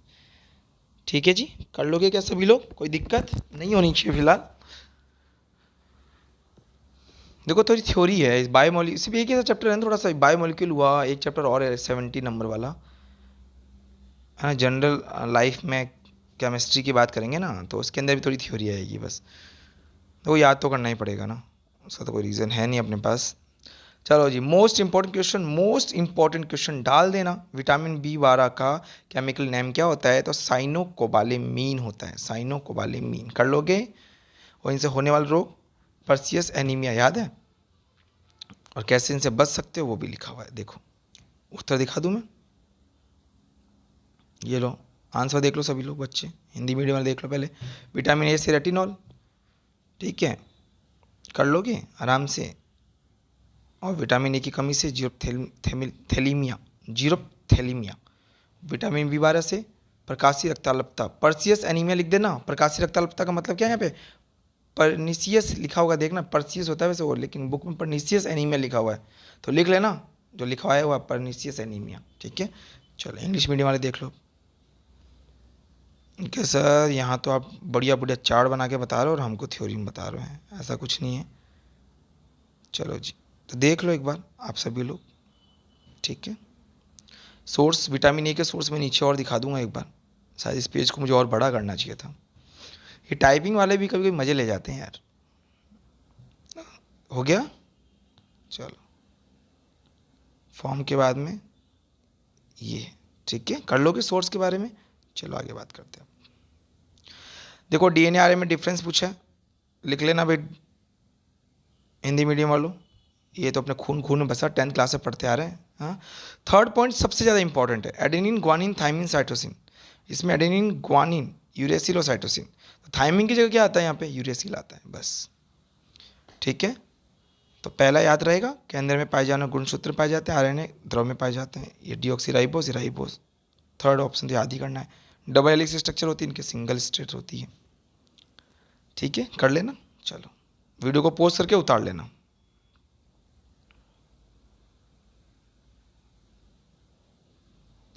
ठीक है जी, कर लोगे क्या सभी लोग, कोई दिक्कत नहीं होनी चाहिए फिलहाल। देखो थोड़ी थ्योरी है इस बायोमोलिक्यूल, सिर्फ एक ही चैप्टर है, थोड़ा सा बायोमोलिक्यूल हुआ, एक चैप्टर और है 70 नंबर वाला, है ना। जनरल लाइफ में केमिस्ट्री की बात करेंगे ना, तो उसके अंदर भी थोड़ी थ्योरी आएगी बस, तो वो याद तो करना ही पड़ेगा ना, उसका तो कोई रीज़न है नहीं अपने पास। चलो जी, मोस्ट इंपॉर्टेंट क्वेश्चन डाल देना। विटामिन B12 का केमिकल नेम क्या होता है, तो साइनोकोबालेमीन होता है, साइनोकोबालेमीन। कर लोगे। और इनसे होने वाला रोग पर्सियस एनीमिया याद है, और कैसे इनसे बच सकते हो वो भी लिखा हुआ है, देखो उत्तर दिखा दूँ मैं। ये लो आंसर देख लो सभी लोग, बच्चे हिंदी मीडियम वाले देख लो पहले। विटामिन A से रेटिनॉल, ठीक है, कर लोगे आराम से। और विटामिन A की कमी से जीरोथैलीमिया। विटामिन B12 से प्रकाशीय रक्ताल्पता, पर्सियस एनीमिया लिख देना। प्रकाशीय रक्ताल्पता का मतलब क्या है, यहाँ पे परनीसियस लिखा होगा, देखना पर्सियस होता है वैसे वो, लेकिन बुक में परनीसियस एनीमिया लिखा हुआ है, तो लिख लेना जो लिखा हुआ परनीसियस एनीमिया। ठीक है, चलो इंग्लिश मीडियम वाले देख लो। कि सर यहाँ तो आप बढ़िया बढ़िया चार्ट बना के बता रहे हो और हमको थ्योरी में बता रहे हैं, ऐसा कुछ नहीं है। चलो जी, तो देख लो एक बार आप सभी लोग। ठीक है, सोर्स विटामिन A के सोर्स में नीचे और दिखा दूंगा एक बार, शायद इस पेज को मुझे और बड़ा करना चाहिए था। ये टाइपिंग वाले भी कभी कभी मज़े ले जाते हैं यार। हो गया, चलो फॉर्म के बाद में ये, ठीक है, कर लोगे सोर्स के बारे में। चलो आगे बात करते हैं। देखो डीएनए आरएनए में डिफरेंस पूछा है, लिख लेना भाई हिंदी मीडियम वालों, ये तो अपने खून खून में बसा, 10th क्लास से पढ़ते आ रहे हैं। हाँ, थर्ड पॉइंट सबसे ज़्यादा इंपॉर्टेंट है, एडेनिन ग्वानिन थाइमिन साइटोसिन। इसमें एडेनिन ग्वानिन यूरेसिल और साइटोसिन, तो थाइमिन की जगह क्या आता है यहाँ पे, यूरेसिल आता है बस। ठीक है, तो पहला याद रहेगा कि अंदर में पाए जाने गुणसूत्र पाए जाते हैं, आरएनए द्रव में पाए जाते हैं, ये डीऑक्सीराइबोस राइबोस। थर्ड ऑप्शन तो याद ही करना है। डबल हेलिक्स स्ट्रक्चर होती है, इनके सिंगल स्ट्रेट होती है। ठीक है, कर लेना। चलो वीडियो को पोस्ट करके उतार लेना।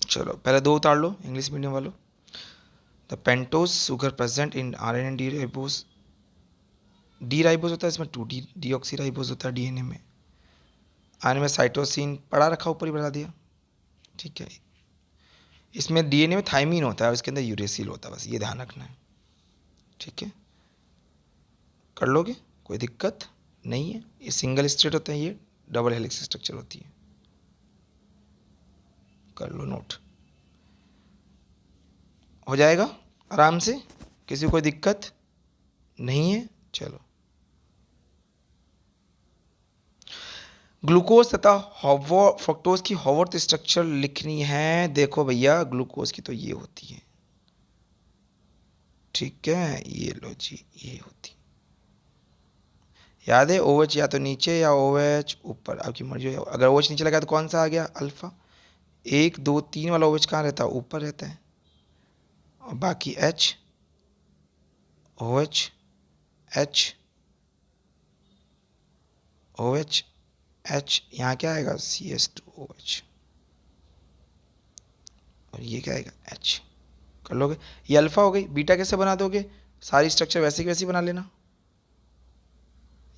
चलो पहले दो उतार लो इंग्लिश मीडियम वालों। The pentose sugar present in RNA D ribose, D ribose होता है इसमें, 2 डी डीऑक्सी राइबोस होता है डीएनए में, आरएनए में साइटोसिन पढ़ा रखा, ऊपर ही बढ़ा दिया। ठीक है, इसमें डीएनए में थाइमीन होता है और इसके अंदर यूरेसिल होता है, बस ये ध्यान रखना है। ठीक है, कर लोगे, कोई दिक्कत नहीं है। ये सिंगल स्ट्रेट होता है, ये डबल हेलिक्स स्ट्रक्चर होती है, कर लो नोट, हो जाएगा आराम से, किसी को कोई दिक्कत नहीं है। चलो, ग्लूकोज तथा फ्रक्टोज की हॉवर्थ स्ट्रक्चर लिखनी है। देखो भैया ग्लूकोज की तो ये होती है, ठीक है, ये लो जी, ये होती याद है, OH या तो नीचे या OH ऊपर, आपकी मर्जी है। अगर OH नीचे लगा तो कौन सा आ गया, अल्फा। 1 2 3 वाला OH कहाँ रहता है, ऊपर रहता है, और बाकी H OH H OH H, यहाँ क्या आएगा, CS2OH, और ये क्या आएगा, H। कर लोगे, ये अल्फा हो गई। बीटा कैसे बना दोगे, सारी स्ट्रक्चर वैसे की वैसी बना लेना,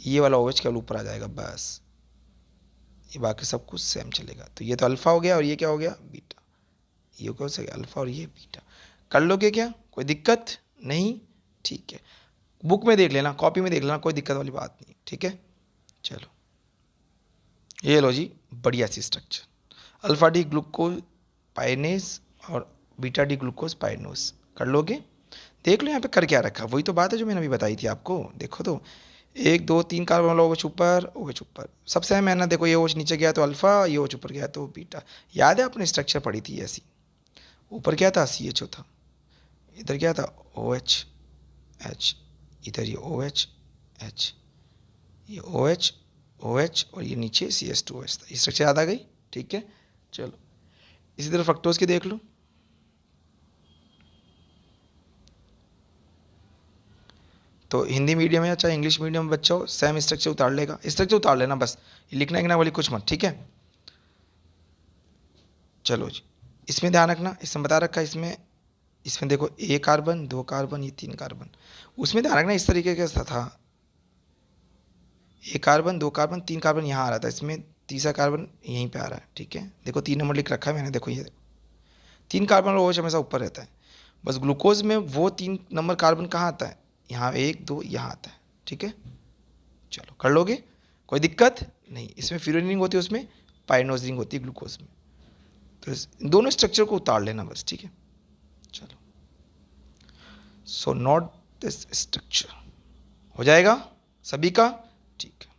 ये वाला OH केवल ऊपर आ जाएगा बस, ये बाकी सब कुछ सेम चलेगा। तो ये तो अल्फा हो गया, और ये क्या हो गया, बीटा। ये कौन सा, अल्फा और ये बीटा। कर लोगे क्या, कोई दिक्कत नहीं। ठीक है, बुक में देख लेना, कॉपी में देख लेना, कोई दिक्कत वाली बात नहीं। ठीक है, चलो ये लो जी, बढ़िया सी स्ट्रक्चर, अल्फा डी ग्लूकोज पाइनेज और बीटा डी ग्लूकोज पाइनोज। कर लोगे, देख लो यहाँ पे कर क्या रखा, वही तो बात है जो मैंने अभी बताई थी आपको। देखो तो 1 2 3 कार्बन वाला OH ऊपर, OH ऊपर, सबसे है मैंने, देखो ये OH नीचे गया तो अल्फा, ये OH ऊपर गया तो बीटा। याद है आपने स्ट्रक्चर पढ़ी थी ऐसी, ऊपर क्या था, CHO था, इधर क्या था, OH H, इधर ये OH H, ये OH OH, और ये नीचे CS2OH था। ये स्ट्रक्चर याद आ गई। ठीक है, चलो इसी तरह फ्रक्टोज की देख लो। तो हिंदी मीडियम है चाहे इंग्लिश मीडियम में बच्चा हो, सेम स्ट्रक्चर उतार लेगा, स्ट्रक्चर उतार लेना बस, ये लिखना है कि ना वाली कुछ मत। ठीक है, चलो जी, इसमें ध्यान रखना, इसमें बता रखा है, इसमें इसमें देखो 1 कार्बन 2 कार्बन, ये 3 कार्बन, उसमें ध्यान रखना इस तरीके का था, 1 कार्बन 2 कार्बन 3 कार्बन यहाँ आ रहा था, इसमें तीसरा कार्बन यहीं पे आ रहा है। ठीक है, देखो 3 नंबर लिख रखा है मैंने, देखो ये 3 कार्बन और OH हमेशा ऊपर रहता है, बस ग्लूकोज में वो 3 नंबर कार्बन कहाँ आता है, यहाँ 1 2 यहाँ आता है। ठीक है, चलो कर लोगे, कोई दिक्कत नहीं। इसमें फ्यूरिन रिंग होती है, उसमें पाइनोज रिंग होती है ग्लूकोज में, तो दोनों स्ट्रक्चर को उतार लेना बस। ठीक है, चलो, सो नोट दिस स्ट्रक्चर, हो जाएगा सभी का। ठीक है,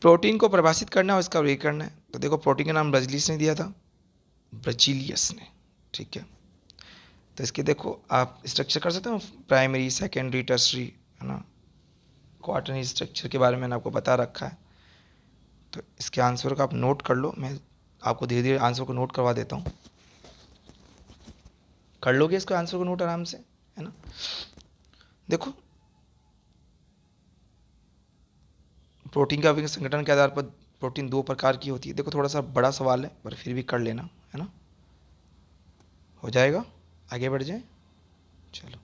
प्रोटीन को परिभाषित करना है, उसका वर्गीकरण करना है। तो देखो प्रोटीन का नाम ब्रजीलियस ने दिया था, ब्रजीलियस ने। ठीक है, तो इसके देखो आप स्ट्रक्चर कर सकते हो, प्राइमरी सेकेंडरी टर्सरी, है ना, क्वार्टरनरी स्ट्रक्चर के बारे में मैंने आपको बता रखा है। तो इसके आंसर का आप नोट कर लो, मैं आपको धीरे धीरे आंसर को नोट करवा देता हूँ, कर लोगे इसको आंसर को नोट आराम से, है ना। देखो प्रोटीन का संगठन के आधार पर प्रोटीन 2 प्रकार की होती है। देखो थोड़ा सा बड़ा सवाल है पर फिर भी कर लेना, है ना, हो जाएगा, आगे बढ़ जाए। चलो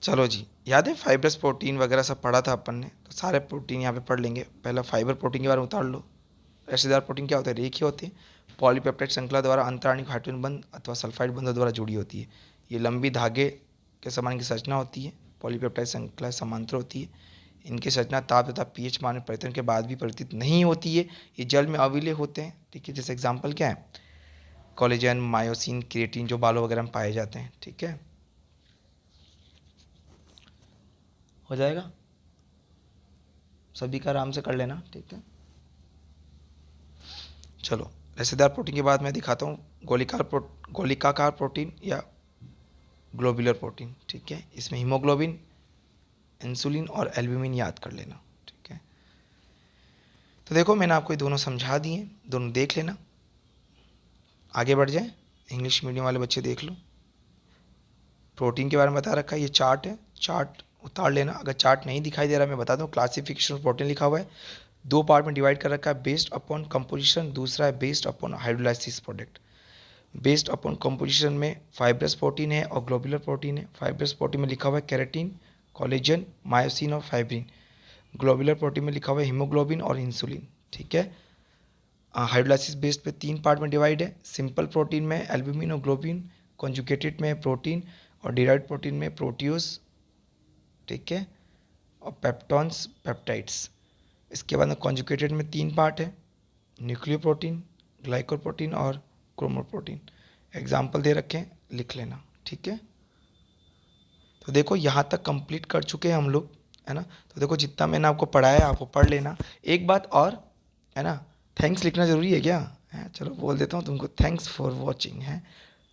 चलो जी, याद है फाइब्रस प्रोटीन वगैरह सब पढ़ा था अपन ने, तो सारे प्रोटीन यहाँ पे पढ़ लेंगे। पहला फाइबर प्रोटीन के बारे में उतार लो। रेशेदार प्रोटीन क्या होता है, रेखीय होते हैं, पॉलीपेप्टाइड श्रृंखला द्वारा अंतराणिक हाइड्रोजन बंध अथवा सल्फाइड बंधों द्वारा जुड़ी होती है। ये लंबी धागे के समान की संरचना होती है, पॉलीपेप्टाइड श्रृंखला समांतर होती है। इनकी संरचना ताप तथा pH मान में परिवर्तन के बाद भी परिवर्तित नहीं होती है। ये जल में अविलय होते हैं। ठीक है, जैसे एग्जाम्पल क्या है, कोलेजन, मायोसिन, क्रिएटिन जो बालों वगैरह में पाए जाते हैं। ठीक है, हो जाएगा, सभी का आराम से कर लेना। ठीक है, चलो रेशेदार प्रोटीन के बाद मैं दिखाता हूँ गोलिकाकार प्रोटीन या ग्लोबुलर प्रोटीन। ठीक है, इसमें हीमोग्लोबिन, इंसुलिन और एल्ब्यूमिन याद कर लेना। ठीक है, तो देखो मैंने आपको ये दोनों समझा दिए, दोनों देख लेना। आगे बढ़ जाए, इंग्लिश मीडियम वाले बच्चे देख लो, प्रोटीन के बारे में बता रखा है, ये चार्ट है, चार्ट उतार लेना। अगर चार्ट नहीं दिखाई दे रहा मैं बता दूं, क्लासिफिकेशन ऑफ प्रोटीन लिखा हुआ है, 2 पार्ट में डिवाइड कर रखा है, बेस्ड अपॉन कंपोजिशन, दूसरा है based upon hydrolysis product. Based upon composition में फाइब्रस प्रोटीन है और ग्लोबुलर प्रोटीन है। फाइब्रस प्रोटीन में लिखा हुआ है केराटिन, कोलेजन, मायोसिन और फाइब्रिन। ग्लोबुलर प्रोटीन में लिखा हुआ है हीमोग्लोबिन और इंसुलिन। ठीक है, हाइड्रोलाइसिस बेस्ड पे 3 पार्ट में डिवाइड है, सिंपल प्रोटीन में एल्ब्यूमिन और ग्लोबिन, कॉन्जुगेटेड में प्रोटीन और डिराइव्ड प्रोटीन में प्रोटियोज। ठीक है, और पेप्टॉन्स, पेप्टाइड्स। इसके बाद में कॉन्जुगेटेड में 3 पार्ट है, न्यूक्लियोप्रोटीन, ग्लाइकोप्रोटीन और क्रोमोप्रोटीन। एग्जाम्पल दे रखे हैं, लिख लेना। ठीक है, तो देखो यहाँ तक कंप्लीट कर चुके हैं हम लोग, है ना। तो देखो जितना मैंने आपको पढ़ाया आपको पढ़ लेना। एक बात और, है ना, थैंक्स लिखना ज़रूरी है क्या? है, चलो बोल देता हूँ तुमको, थैंक्स फॉर वॉचिंग। है,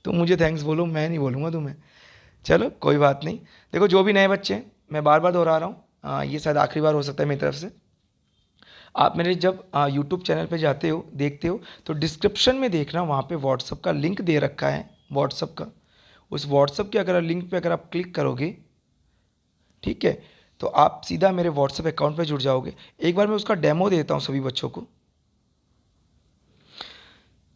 तुम मुझे थैंक्स बोलो, मैं नहीं बोलूँगा तुम्हें। चलो कोई बात नहीं। देखो जो भी नए बच्चे हैं, मैं बार बार दोहरा रहा हूँ, ये शायद आखिरी बार हो सकता है मेरी तरफ से। आप मेरे जब यूट्यूब चैनल पे जाते हो, देखते हो, तो डिस्क्रिप्शन में देखना, वहाँ पे व्हाट्सअप का लिंक दे रखा है, व्हाट्सअप का। उस व्हाट्सअप के अगर लिंक पे अगर आप क्लिक करोगे, ठीक है, तो आप सीधा मेरे व्हाट्सअप अकाउंट पे जुड़ जाओगे। एक बार मैं उसका डेमो देता हूँ सभी बच्चों को।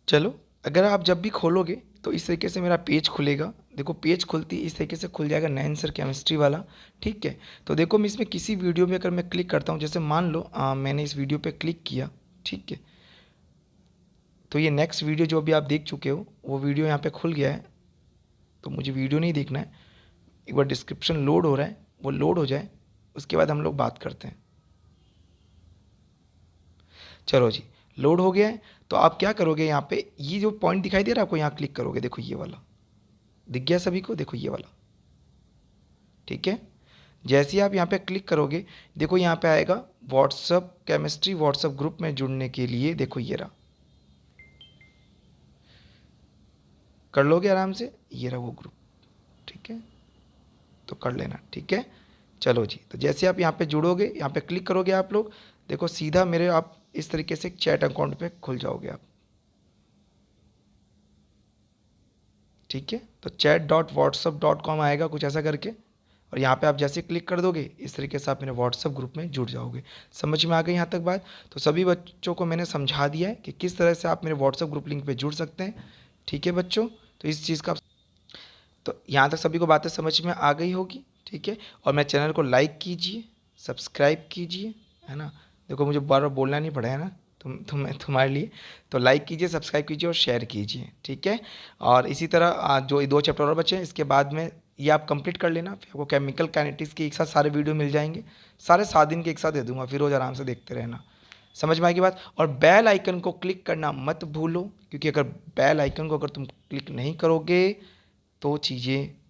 चलो, अगर आप जब भी खोलोगे तो इस तरीके से मेरा पेज खुलेगा। देखो पेज खुलती इस तरीके से खुल जाएगा, नैन सर केमिस्ट्री वाला। ठीक है, तो देखो मैं इसमें किसी वीडियो में अगर मैं क्लिक करता हूँ, जैसे मान लो मैंने इस वीडियो पे क्लिक किया, ठीक है, तो ये नेक्स्ट वीडियो जो अभी आप देख चुके हो वो वीडियो यहाँ पे खुल गया है। तो मुझे वीडियो नहीं देखना है, एक बार डिस्क्रिप्शन लोड हो रहा है, वो लोड हो जाए, उसके बाद हम लोग बात करते हैं। चलो जी, लोड हो गया है। तो आप क्या करोगे, यहाँ पे ये जो पॉइंट दिखाई दे रहा है आपको, यहाँ क्लिक करोगे, देखो ये वाला दिख गया सभी को, देखो ये वाला। ठीक है, जैसे ही आप यहाँ पे क्लिक करोगे, देखो यहाँ पे आएगा व्हाट्सअप केमिस्ट्री व्हाट्सअप ग्रुप में जुड़ने के लिए। देखो ये रहा, कर लोगे आराम से, ये रहा वो ग्रुप। ठीक है, तो कर लेना। ठीक है, चलो जी, तो जैसे आप यहाँ पे जुड़ोगे, यहाँ पे क्लिक करोगे आप लोग, देखो सीधा मेरे आप इस तरीके से चैट अकाउंट पे खुल जाओगे आप। ठीक है, तो chat.whatsapp.com आएगा कुछ ऐसा करके, और यहाँ पे आप जैसे क्लिक कर दोगे, इस तरीके से आप मेरे व्हाट्सअप ग्रुप में जुड़ जाओगे। समझ में आ गई यहाँ तक बात? तो सभी बच्चों को मैंने समझा दिया है कि किस तरह से आप मेरे व्हाट्सअप ग्रुप लिंक पे जुड़ सकते हैं। ठीक है बच्चों, तो इस चीज़ का, तो यहाँ तक सभी को बातें समझ में आ गई होगी। ठीक है, और मेरे चैनल को लाइक कीजिए, सब्सक्राइब कीजिए, है ना। देखो मुझे बार बार बोलना नहीं पड़ा है ना तुम्हारे लिए, तो लाइक कीजिए, सब्सक्राइब कीजिए और शेयर कीजिए। ठीक है, और इसी तरह जो 2 चैप्टर और बचे हैं, इसके बाद में ये आप कंप्लीट कर लेना, फिर आपको केमिकल काइनेटिक्स के एक साथ सारे वीडियो मिल जाएंगे, सारे 7 दिन के एक साथ दे दूंगा, फिर रोज़ आराम से देखते रहना। समझ में आएगी बात? और बेल आइकन को क्लिक करना मत भूलो, क्योंकि अगर बेल आइकन को अगर तुम क्लिक नहीं करोगे तो चीज़ें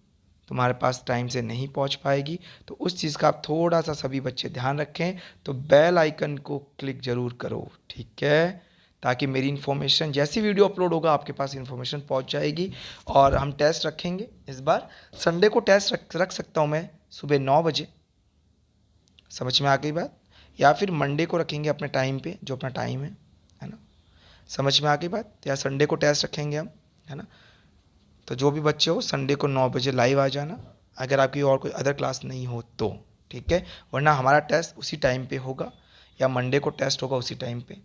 तुम्हारे पास टाइम से नहीं पहुंच पाएगी। तो उस चीज़ का आप थोड़ा सा सभी बच्चे ध्यान रखें, तो बेल आइकन को क्लिक ज़रूर करो। ठीक है, ताकि मेरी इन्फॉर्मेशन, जैसी वीडियो अपलोड होगा आपके पास इन्फॉर्मेशन पहुंच जाएगी। और हम टेस्ट रखेंगे इस बार, संडे को टेस्ट रख सकता हूं मैं सुबह 9 बजे। समझ में आ गई बात? या फिर मंडे को रखेंगे अपने टाइम पे, जो अपना टाइम है ना। समझ में आ गई बात? या संडे को टेस्ट रखेंगे हम, है ना। तो जो भी बच्चे हो संडे को 9 बजे लाइव आ जाना, अगर आपकी और कोई अदर क्लास नहीं हो तो। ठीक है, वरना हमारा टेस्ट उसी टाइम पे होगा, या मंडे को टेस्ट होगा उसी टाइम पे।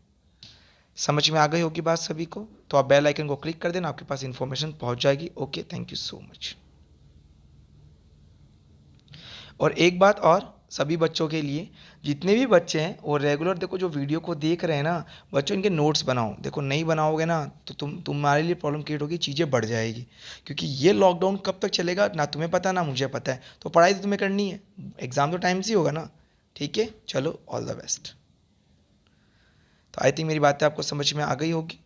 समझ में आ गई होगी बात सभी को? तो आप बेल आइकन को क्लिक कर देना, आपके पास इन्फॉर्मेशन पहुंच जाएगी। Okay, thank you so much. और एक बात और सभी बच्चों के लिए, जितने भी बच्चे हैं वो रेगुलर देखो जो वीडियो को देख रहे हैं ना बच्चों, इनके नोट्स बनाओ। देखो नहीं बनाओगे ना तो तुम्हारे लिए प्रॉब्लम क्रिएट होगी, चीज़ें बढ़ जाएगी। क्योंकि ये लॉकडाउन कब तक चलेगा ना तुम्हें पता ना मुझे पता है, तो पढ़ाई तो तुम्हें करनी है, एग्ज़ाम तो टाइम से ही होगा ना। ठीक है, चलो ऑल द बेस्ट। तो आई थिंक मेरी बातें आपको समझ में आ गई होगी।